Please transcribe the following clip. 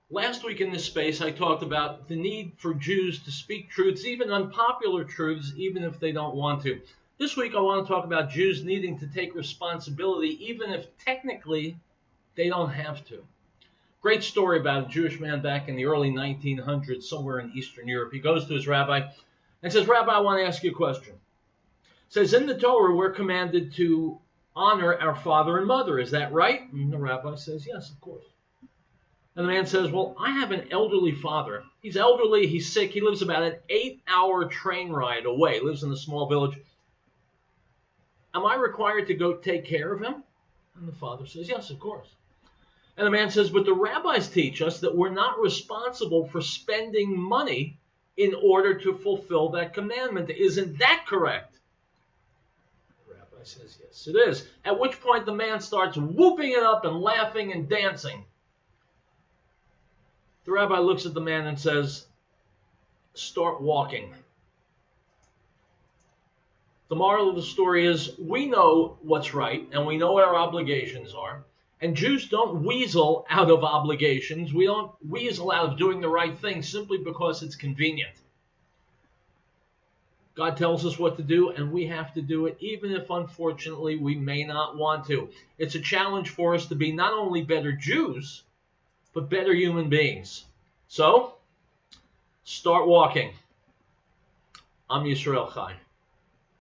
Last week in this space, I talked about the need for Jews to speak truths, even unpopular truths, even if they don't want to. This week, I want to talk about Jews needing to take responsibility, even if technically they don't have to. Great story about a Jewish man back in the early 1900s, somewhere in Eastern Europe. He goes to his rabbi and says, "Rabbi, I want to ask you a question." Says, "In the Torah, we're commanded to honor our father and mother. Is that right?" And the rabbi says, "Yes, of course." And the man says, "Well, I have an elderly father. He's elderly, he's sick, he lives about an 8-hour train ride away, lives in a small village. Am I required to go take care of him?" And the father says, "Yes, of course." And the man says, "But the rabbis teach us that we're not responsible for spending money in order to fulfill that commandment. Isn't that correct?" The rabbi says, "Yes, it is." At which point the man starts whooping it up and laughing and dancing. The rabbi looks at the man and says, "Start walking." The moral of the story is we know what's right and we know what our obligations are. And Jews don't weasel out of obligations. We don't weasel out of doing the right thing simply because it's convenient. God tells us what to do, and we have to do it, even if, unfortunately, we may not want to. It's a challenge for us to be not only better Jews, but better human beings. So, start walking. I'm Yisrael Chai.